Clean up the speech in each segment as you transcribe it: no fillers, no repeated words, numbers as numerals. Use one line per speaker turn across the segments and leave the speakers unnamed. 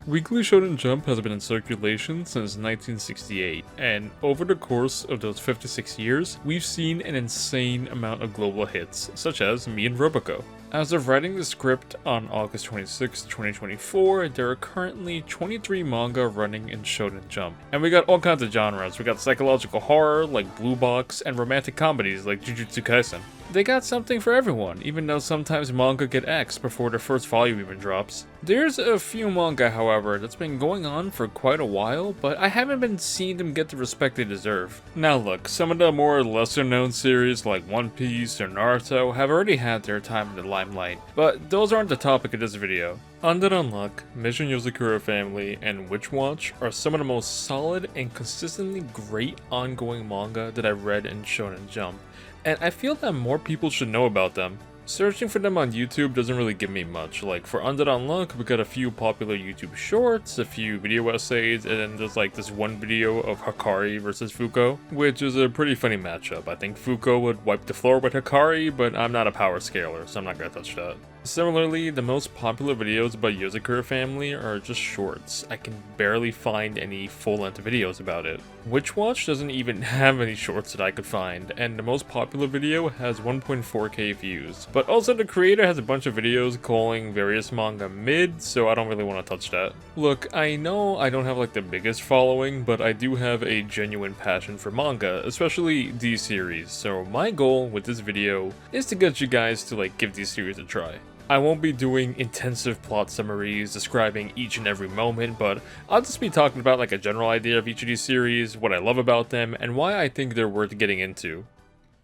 Weekly Shonen Jump has been in circulation since 1968, and over the course of those 56 years, we've seen an insane amount of global hits, such as Me and Roboco. As of writing the script on August 26, 2024, there are currently 23 manga running in Shonen Jump. And we got all kinds of genres. We got psychological horror like Blue Box and romantic comedies like Jujutsu Kaisen. They got something for everyone, even though sometimes manga get axed before their first volume even drops. There's a few manga, however, that's been going on for quite a while, but I haven't been seeing them get the respect they deserve. Now look, some of the more lesser known series like One Piece or Naruto have already had their time in the limelight, but those aren't the topic of this video. Undead Unluck, Mission Yozakura Family, and Witch Watch are some of the most solid and consistently great ongoing manga that I've read in Shonen Jump, and I feel that more people should know about them. Searching for them on YouTube doesn't really give me much. Like for Undead Unluck, we got a few popular YouTube shorts, a few video essays, and then there's like this one video of Hikari versus Fuko, which is a pretty funny matchup. I think Fuko would wipe the floor with Hikari, but I'm not a power scaler, so I'm not gonna touch that. Similarly, the most popular videos about Yozakura Family are just shorts. I can barely find any full-length videos about it. Witch Watch doesn't even have any shorts that I could find, and the most popular video has 1.4k views. But also the creator has a bunch of videos calling various manga mid, so I don't really want to touch that. Look, I know I don't have like the biggest following, but I do have a genuine passion for manga, especially these series, so my goal with this video is to get you guys to like give these series a try. I won't be doing intensive plot summaries describing each and every moment, but I'll just be talking about like a general idea of each of these series, what I love about them, and why I think they're worth getting into.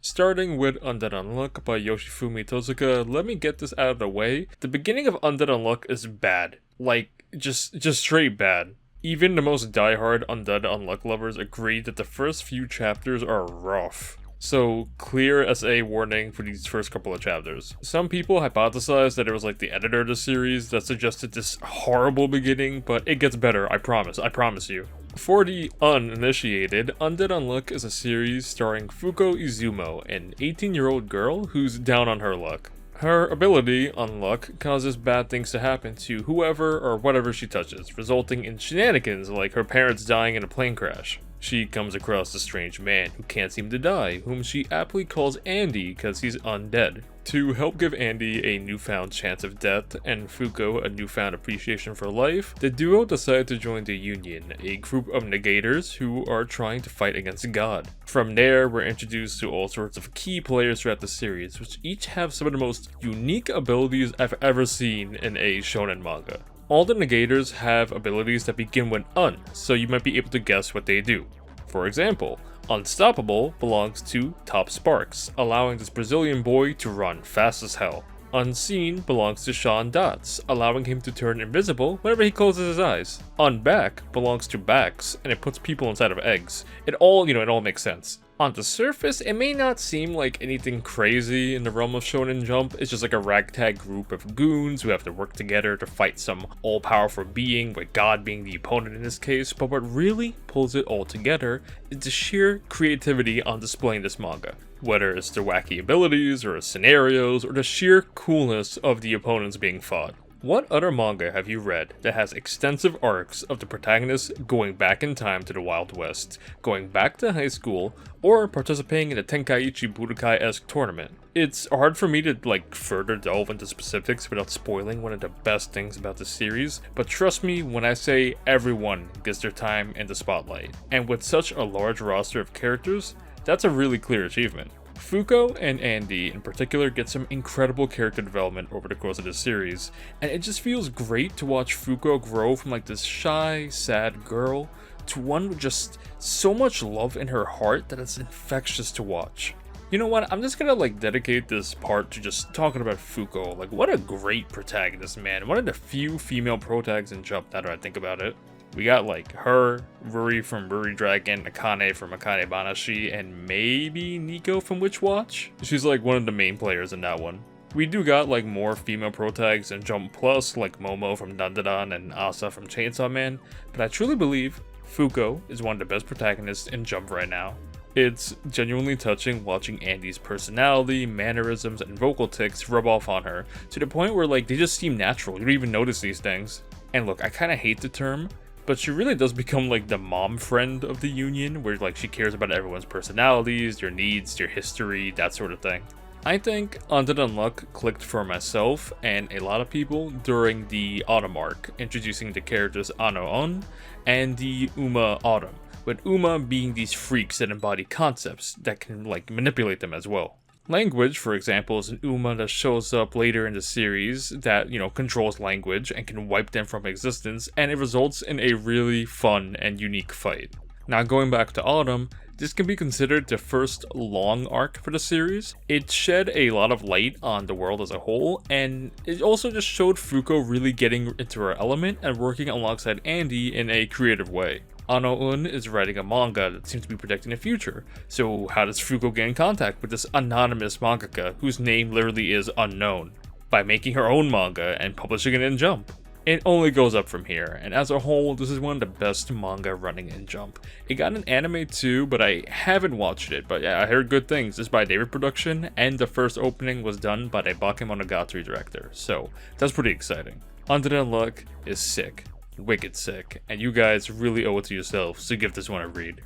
Starting with Undead Unluck by Yoshifumi Tozuka, let me get this out of the way. The beginning of Undead Unluck is bad. Like, just straight bad. Even the most diehard Undead Unluck lovers agree that the first few chapters are rough. So, clear SA warning for these first couple of chapters. Some people hypothesize that it was like the editor of the series that suggested this horrible beginning, but it gets better, I promise you. For the uninitiated, Undead Unluck is a series starring Fuko Izumo, an 18-year-old girl who's down on her luck. Her ability, Unluck, causes bad things to happen to whoever or whatever she touches, resulting in shenanigans like her parents dying in a plane crash. She comes across a strange man who can't seem to die, whom she aptly calls Andy because he's undead. To help give Andy a newfound chance of death and Fuko a newfound appreciation for life, the duo decide to join the Union, a group of negators who are trying to fight against God. From there, we're introduced to all sorts of key players throughout the series, which each have some of the most unique abilities I've ever seen in a shonen manga. All the negators have abilities that begin with un, so you might be able to guess what they do. For example, Unstoppable belongs to Top Sparks, allowing this Brazilian boy to run fast as hell. Unseen belongs to Sean Dots, allowing him to turn invisible whenever he closes his eyes. Unback belongs to Backs, and it puts people inside of eggs. It all makes sense. On the surface, it may not seem like anything crazy in the realm of Shonen Jump. It's just like a ragtag group of goons who have to work together to fight some all-powerful being, with God being the opponent in this case, but what really pulls it all together is the sheer creativity on display in this manga. Whether it's their wacky abilities, or scenarios, or the sheer coolness of the opponents being fought. What other manga have you read that has extensive arcs of the protagonist going back in time to the Wild West, going back to high school, or participating in a Tenkaichi Budokai-esque tournament? It's hard for me to further delve into specifics without spoiling one of the best things about the series, but trust me when I say everyone gets their time in the spotlight. And with such a large roster of characters, that's a really clear achievement. Fuko and Andy in particular get some incredible character development over the course of this series, and it just feels great to watch Fuko grow from this shy, sad girl to one with just so much love in her heart that it's infectious to watch. You know what, I'm just gonna dedicate this part to just talking about Fuko. What a great protagonist, man. One of the few female protagonists in Jump now that I think about it. We got her, Ruri from Ruri Dragon, Akane from Akane Banashi, and maybe Nico from Witch Watch? She's one of the main players in that one. We do got more female protagonists in Jump Plus, like Momo from Dandadan and Asa from Chainsaw Man, but I truly believe Fuko is one of the best protagonists in Jump right now. It's genuinely touching watching Andy's personality, mannerisms, and vocal tics rub off on her, to the point where they just seem natural. You don't even notice these things. And look, I kind of hate the term, but she really does become like the mom friend of the Union, where like she cares about everyone's personalities, your needs, your history, that sort of thing. I think Undead Unluck clicked for myself and a lot of people during the Autumn arc, introducing the characters Ano-on and the Uma Autumn, with Uma being these freaks that embody concepts that can like manipulate them as well. Language, for example, is an Uma that shows up later in the series that, controls language and can wipe them from existence, and it results in a really fun and unique fight. Now going back to Autumn, this can be considered the first long arc for the series. It shed a lot of light on the world as a whole, and it also just showed Fuko really getting into her element and working alongside Andy in a creative way. Ano-un is writing a manga that seems to be predicting the future, so how does Fuko get in contact with this anonymous mangaka whose name literally is unknown? By making her own manga and publishing it in Jump. It only goes up from here, and as a whole, this is one of the best manga running in Jump. It got an anime too, but I haven't watched it, but yeah, I heard good things. It's by David Production, and the first opening was done by the Bakemonogatari director, so that's pretty exciting. Undead Unluck is sick. Wicked sick, and you guys really owe it to yourselves to give this one a read.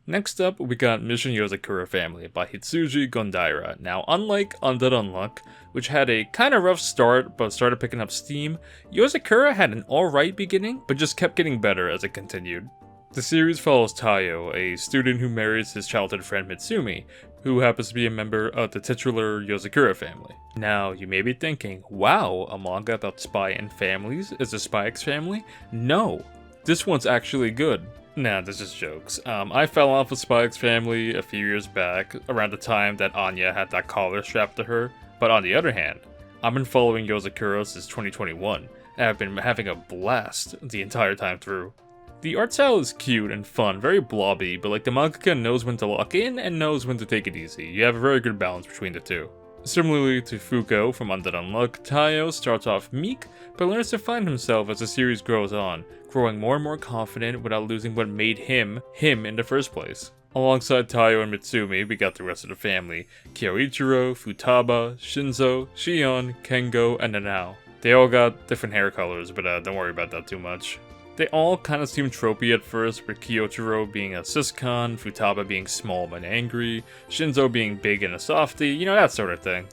Next up, we got Mission Yozakura Family by Hitsuji Gondaira. Now, unlike Undead Unluck, which had a kinda rough start but started picking up steam, Yozakura had an alright beginning, but just kept getting better as it continued. The series follows Tayo, a student who marries his childhood friend Mitsumi, who happens to be a member of the titular Yozakura family. Now, you may be thinking, wow, a manga about spy and families? Is the Spy X Family? No, this one's actually good. Nah, this is jokes. I fell off with Spy X Family a few years back, around the time that Anya had that collar strapped to her, but on the other hand, I've been following Yozakura since 2021, and I've been having a blast the entire time through. The art style is cute and fun, very blobby, but like the mangaka knows when to lock in and knows when to take it easy. You have a very good balance between the two. Similarly to Fuko from Undead Unluck, Tayo starts off meek, but learns to find himself as the series grows on, growing more and more confident without losing what made him in the first place. Alongside Tayo and Mitsumi, we got the rest of the family: Kyoichiro, Futaba, Shinzo, Shion, Kengo, and Nanao. They all got different hair colors, but don't worry about that too much. They all kind of seem tropey at first, with Kyoichiro being a siscon, Futaba being small but angry, Shinzo being big and a softie, that sort of thing.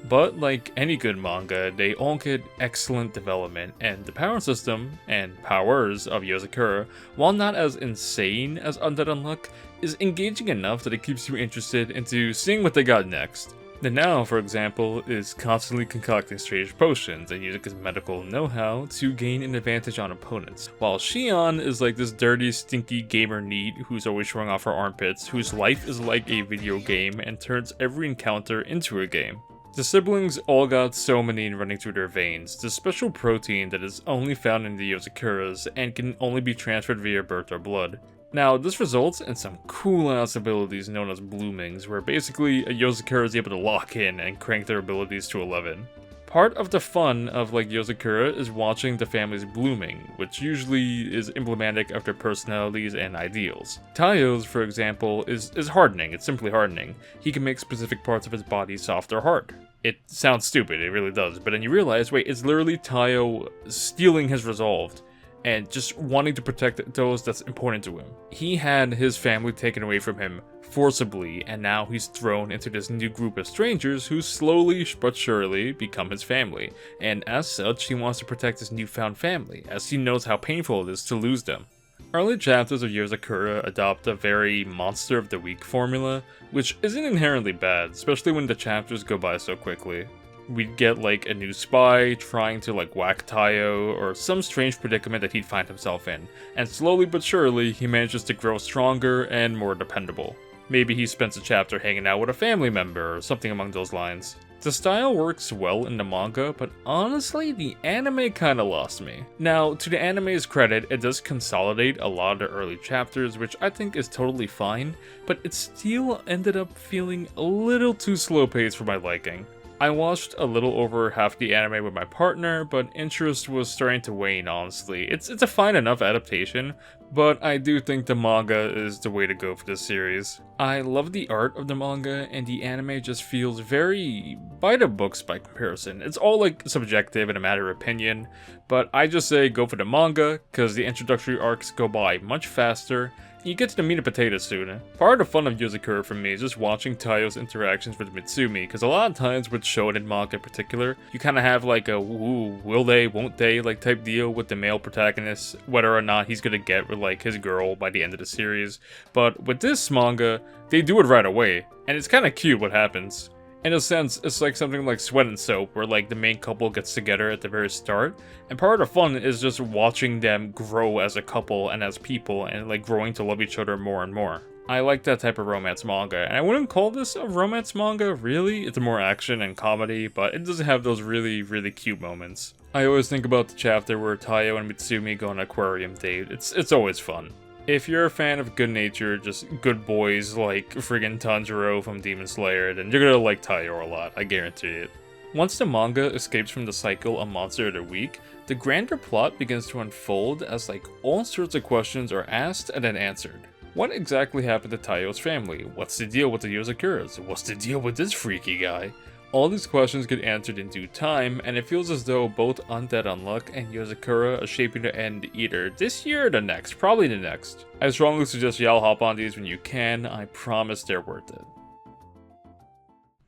But like any good manga, they all get excellent development, and the power system, and powers of Yozakura, while not as insane as Undead Unluck, is engaging enough that it keeps you interested into seeing what they got next. Nanao, for example, is constantly concocting strange potions and using his medical know-how to gain an advantage on opponents, while Shion is like this dirty, stinky gamer neat who's always showing off her armpits, whose life is like a video game and turns every encounter into a game. The siblings all got so many running through their veins, this special protein that is only found in the Yozakuras and can only be transferred via birth or blood. Now, this results in some cool-ass abilities known as bloomings, where basically a Yozakura is able to lock in and crank their abilities to 11. Part of the fun of Yozakura is watching the family's blooming, which usually is emblematic of their personalities and ideals. Tayo's, for example, is hardening. It's simply hardening. He can make specific parts of his body soft or hard. It sounds stupid, it really does, but then you realize, wait, it's literally Tayo stealing his resolve and just wanting to protect those that's important to him. He had his family taken away from him forcibly, and now he's thrown into this new group of strangers who slowly but surely become his family, and as such, he wants to protect his newfound family, as he knows how painful it is to lose them. Early chapters of Yozakura adopt a very Monster of the Week formula, which isn't inherently bad, especially when the chapters go by so quickly. We'd get a new spy trying to whack Tayo, or some strange predicament that he'd find himself in, and slowly but surely he manages to grow stronger and more dependable. Maybe he spends a chapter hanging out with a family member or something along those lines. The style works well in the manga, but honestly, the anime kinda lost me. Now, to the anime's credit, it does consolidate a lot of the early chapters, which I think is totally fine, but it still ended up feeling a little too slow-paced for my liking. I watched a little over half the anime with my partner, but interest was starting to wane, honestly. It's a fine enough adaptation, but I do think the manga is the way to go for this series. I love the art of the manga, and the anime just feels very by the books by comparison. It's all like subjective and a matter of opinion, but I just say go for the manga, cause the introductory arcs go by much faster, you get to the meat and potatoes soon. Part of the fun of Yozakura for me is just watching Taiyo's interactions with Mitsumi, because a lot of times with shonen manga in particular, you kind of have like a ooh, will they, won't they, like type deal with the male protagonist, whether or not he's gonna get with like his girl by the end of the series. But with this manga, they do it right away, and it's kind of cute what happens. In a sense, it's like something like Sweat and Soap, where like the main couple gets together at the very start, and part of the fun is just watching them grow as a couple and as people, and like growing to love each other more and more. I like that type of romance manga, and I wouldn't call this a romance manga, really. It's more action and comedy, but it doesn't have those really, really cute moments. I always think about the chapter where Taiyo and Mitsumi go on an aquarium date. It's always fun. If you're a fan of good nature, just good boys like friggin' Tanjiro from Demon Slayer, then you're gonna like Taiyo a lot, I guarantee it. Once the manga escapes from the cycle of Monster of the Week, the grander plot begins to unfold as like all sorts of questions are asked and then answered. What exactly happened to Taiyo's family? What's the deal with the Yozakuras? What's the deal with this freaky guy? All these questions get answered in due time, and it feels as though both Undead Unluck and Yozakura are shaping to end either this year or the next, probably the next. I strongly suggest y'all hop on these when you can, I promise they're worth it.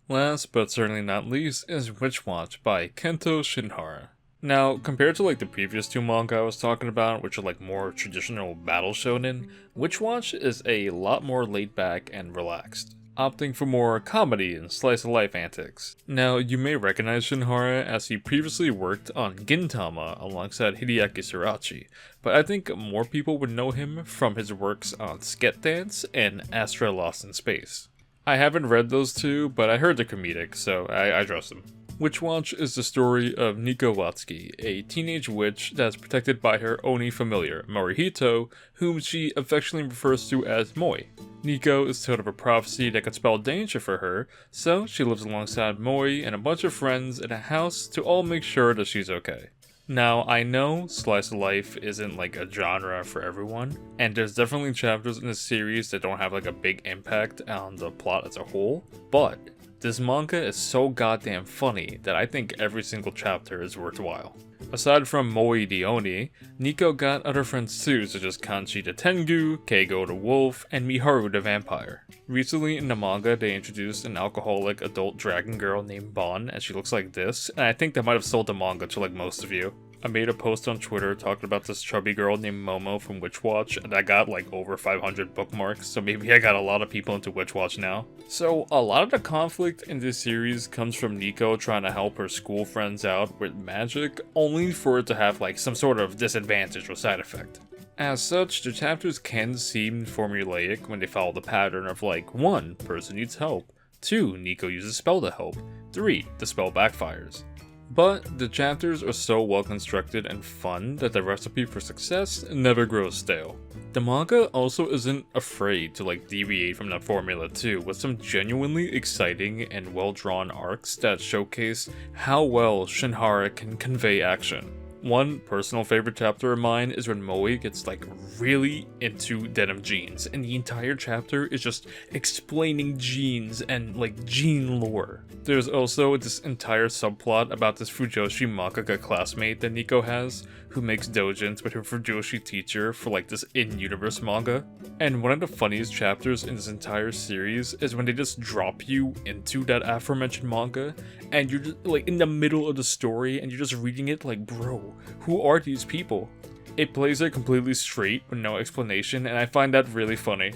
Last but certainly not least is Witch Watch by Kento Shinhara. Now, compared to like the previous two manga I was talking about, which are like more traditional battle shonen, Witch Watch is a lot more laid back and relaxed, opting for more comedy and slice-of-life antics. Now, you may recognize Shinhara as he previously worked on Gintama alongside Hideaki Surachi, but I think more people would know him from his works on Sket Dance and Astra Lost in Space. I haven't read those two, but I heard they're comedic, so I trust them. Witch Watch is the story of Nico Watsuki, a teenage witch that's protected by her Oni familiar, Morihito, whom she affectionately refers to as Moi. Nico is told of a prophecy that could spell danger for her, so she lives alongside Moi and a bunch of friends in a house to all make sure that she's okay. Now, I know slice of life isn't like a genre for everyone, and there's definitely chapters in the series that don't have like a big impact on the plot as a whole, but this manga is so goddamn funny that I think every single chapter is worthwhile. Aside from Moi the Oni, Nico got other friends too, such as Kanchi the Tengu, Keigo the Wolf, and Miharu the Vampire. Recently in the manga, they introduced an alcoholic adult dragon girl named Bon, and she looks like this, and I think that might have sold the manga to like most of you. I made a post on Twitter talking about this chubby girl named Momo from Witch Watch, and I got like over 500 bookmarks, so maybe I got a lot of people into Witch Watch now. So a lot of the conflict in this series comes from Nico trying to help her school friends out with magic, only for it to have like some sort of disadvantage or side effect. As such, the chapters can seem formulaic when they follow the pattern of like 1. Person needs help, 2. Nico uses spell to help, 3. The spell backfires. But the chapters are so well constructed and fun that the recipe for success never grows stale. The manga also isn't afraid to like deviate from that formula too, with some genuinely exciting and well drawn arcs that showcase how well Shinhara can convey action. One personal favorite chapter of mine is when Moi gets like really into denim jeans, and the entire chapter is just explaining jeans and like jean lore. There's also this entire subplot about this Fujoshi mangaka classmate that Nico has, who makes doujins with her Fujoshi teacher for like this in-universe manga. And one of the funniest chapters in this entire series is when they just drop you into that aforementioned manga, and you're just like in the middle of the story and you're just reading it like, bro, who are these people? It plays it completely straight with no explanation, and I find that really funny.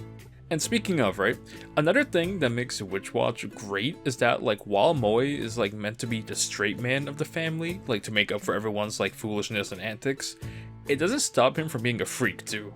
And speaking of, right, another thing that makes Witch Watch great is that like while Moi is like meant to be the straight man of the family, like to make up for everyone's like foolishness and antics, it doesn't stop him from being a freak too.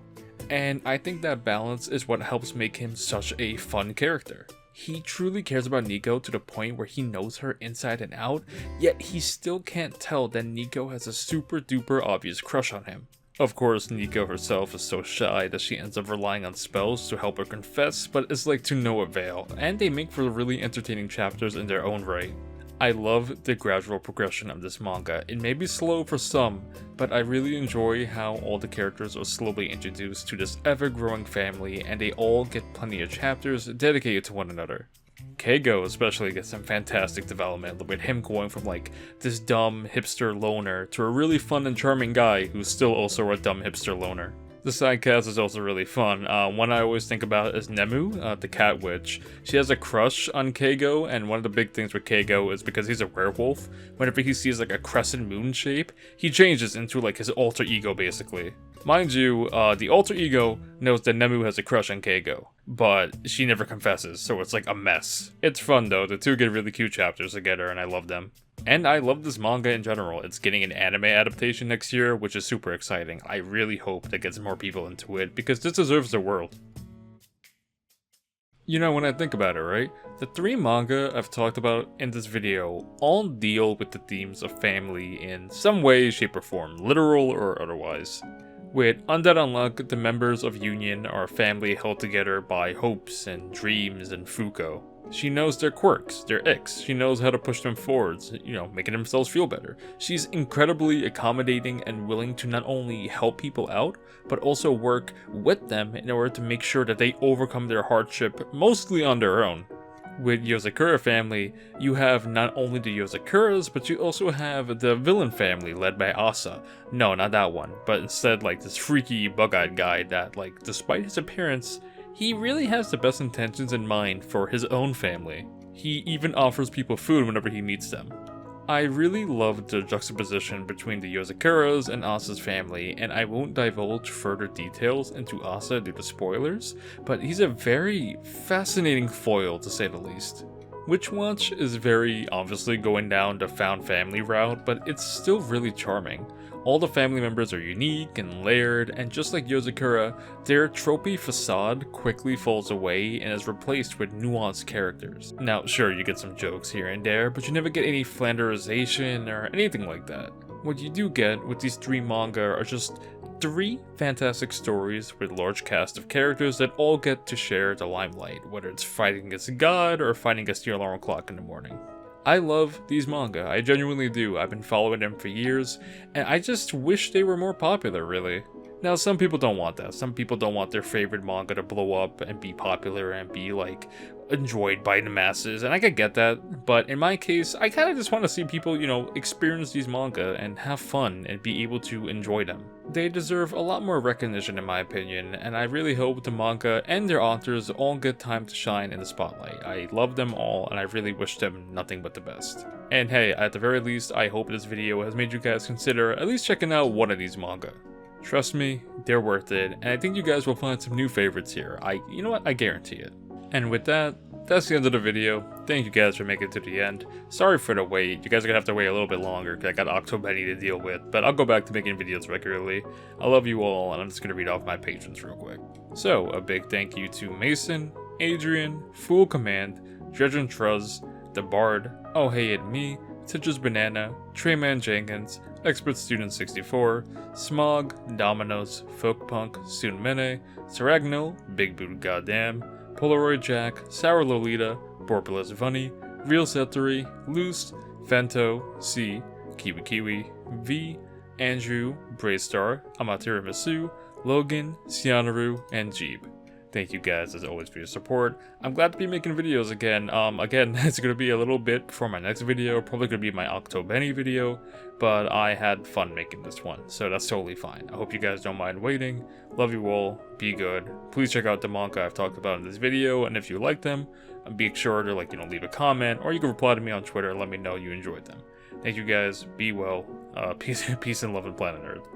And I think that balance is what helps make him such a fun character. He truly cares about Nico to the point where he knows her inside and out, yet he still can't tell that Nico has a super duper obvious crush on him. Of course, Nico herself is so shy that she ends up relying on spells to help her confess, but it's like to no avail, and they make for really entertaining chapters in their own right. I love the gradual progression of this manga. It may be slow for some, but I really enjoy how all the characters are slowly introduced to this ever-growing family, and they all get plenty of chapters dedicated to one another. Keigo especially gets some fantastic development, with him going from like this dumb hipster loner to a really fun and charming guy who's still also a dumb hipster loner. The side cast is also really fun. One I always think about is Nemu, the cat witch. She has a crush on Keigo, and one of the big things with Keigo is because he's a werewolf, whenever he sees like a crescent moon shape, he changes into like his alter ego basically. Mind you, the alter ego knows that Nemu has a crush on Keigo, but she never confesses, so it's like a mess. It's fun though, the two get really cute chapters together and I love them. And I love this manga in general. It's getting an anime adaptation next year, which is super exciting. I really hope that gets more people into it, because this deserves the world. You know, when I think about it, right? The 3 manga I've talked about in this video all deal with the themes of family in some way, shape, or form, literal or otherwise. With Undead Unluck, the members of Union are a family held together by hopes and dreams and Fuko. She knows their quirks, their icks, she knows how to push them forwards, making themselves feel better. She's incredibly accommodating and willing to not only help people out, but also work with them in order to make sure that they overcome their hardship, mostly on their own. With Yozakura family, you have not only the Yozakuras, but you also have the villain family led by Asa. No, not that one, but instead like this freaky bug-eyed guy that, like, despite his appearance, he really has the best intentions in mind for his own family. He even offers people food whenever he meets them. I really love the juxtaposition between the Yozakuras and Asa's family, and I won't divulge further details into Asa due to spoilers, but he's a very fascinating foil to say the least. Witch Watch is very obviously going down the found family route, but it's still really charming. All the family members are unique and layered, and just like Yozakura, their tropey facade quickly falls away and is replaced with nuanced characters. Now, sure, you get some jokes here and there, but you never get any flanderization or anything like that. What you do get with these 3 manga are just 3 fantastic stories with a large cast of characters that all get to share the limelight, whether it's fighting against God or fighting against your alarm clock in the morning. I love these manga, I genuinely do. I've been following them for years, and I just wish they were more popular, really. Now, some people don't want that. Some people don't want their favorite manga to blow up and be popular and be, like, enjoyed by the masses, and I could get that, but in my case, I kind of just want to see people, experience these manga and have fun and be able to enjoy them. They deserve a lot more recognition in my opinion, and I really hope the manga and their authors all get time to shine in the spotlight. I love them all, and I really wish them nothing but the best. And hey, at the very least, I hope this video has made you guys consider at least checking out one of these manga. Trust me, they're worth it, and I think you guys will find some new favorites here. You know what, I guarantee it. And with that, that's the end of the video. Thank you guys for making it to the end. Sorry for the wait, you guys are gonna have to wait a little bit longer because I got Octobenny to deal with, but I'll go back to making videos regularly. I love you all, and I'm just gonna read off my patrons real quick. So, a big thank you to Mason, Adrian, Fool Command, Dredgen Truz, The Bard, Oh Hey It Me, Citrus Banana, Trayman Jenkins, Expert Student 64, Smog, Dominoes, Folk Punk, Soon Mene, Saragnil, Big Boot Goddamn, Polaroid Jack, Sour Lolita, Borpulus Vunny, Real Settery, Loose, Vento, C, Kiwi Kiwi, V, Andrew, Braystar, Amaterasu, Logan, Sianaru, and Jeeb. Thank you guys as always for your support. I'm glad to be making videos again. Again, it's gonna be a little bit before my next video, probably gonna be my Octobenny video, but I had fun making this one, so that's totally fine. I hope you guys don't mind waiting. Love you all, be good. Please check out the manga I've talked about in this video, and if you like them, be sure to leave a comment, or you can reply to me on Twitter and let me know you enjoyed them. Thank you guys, be well, peace and love and Planet Earth.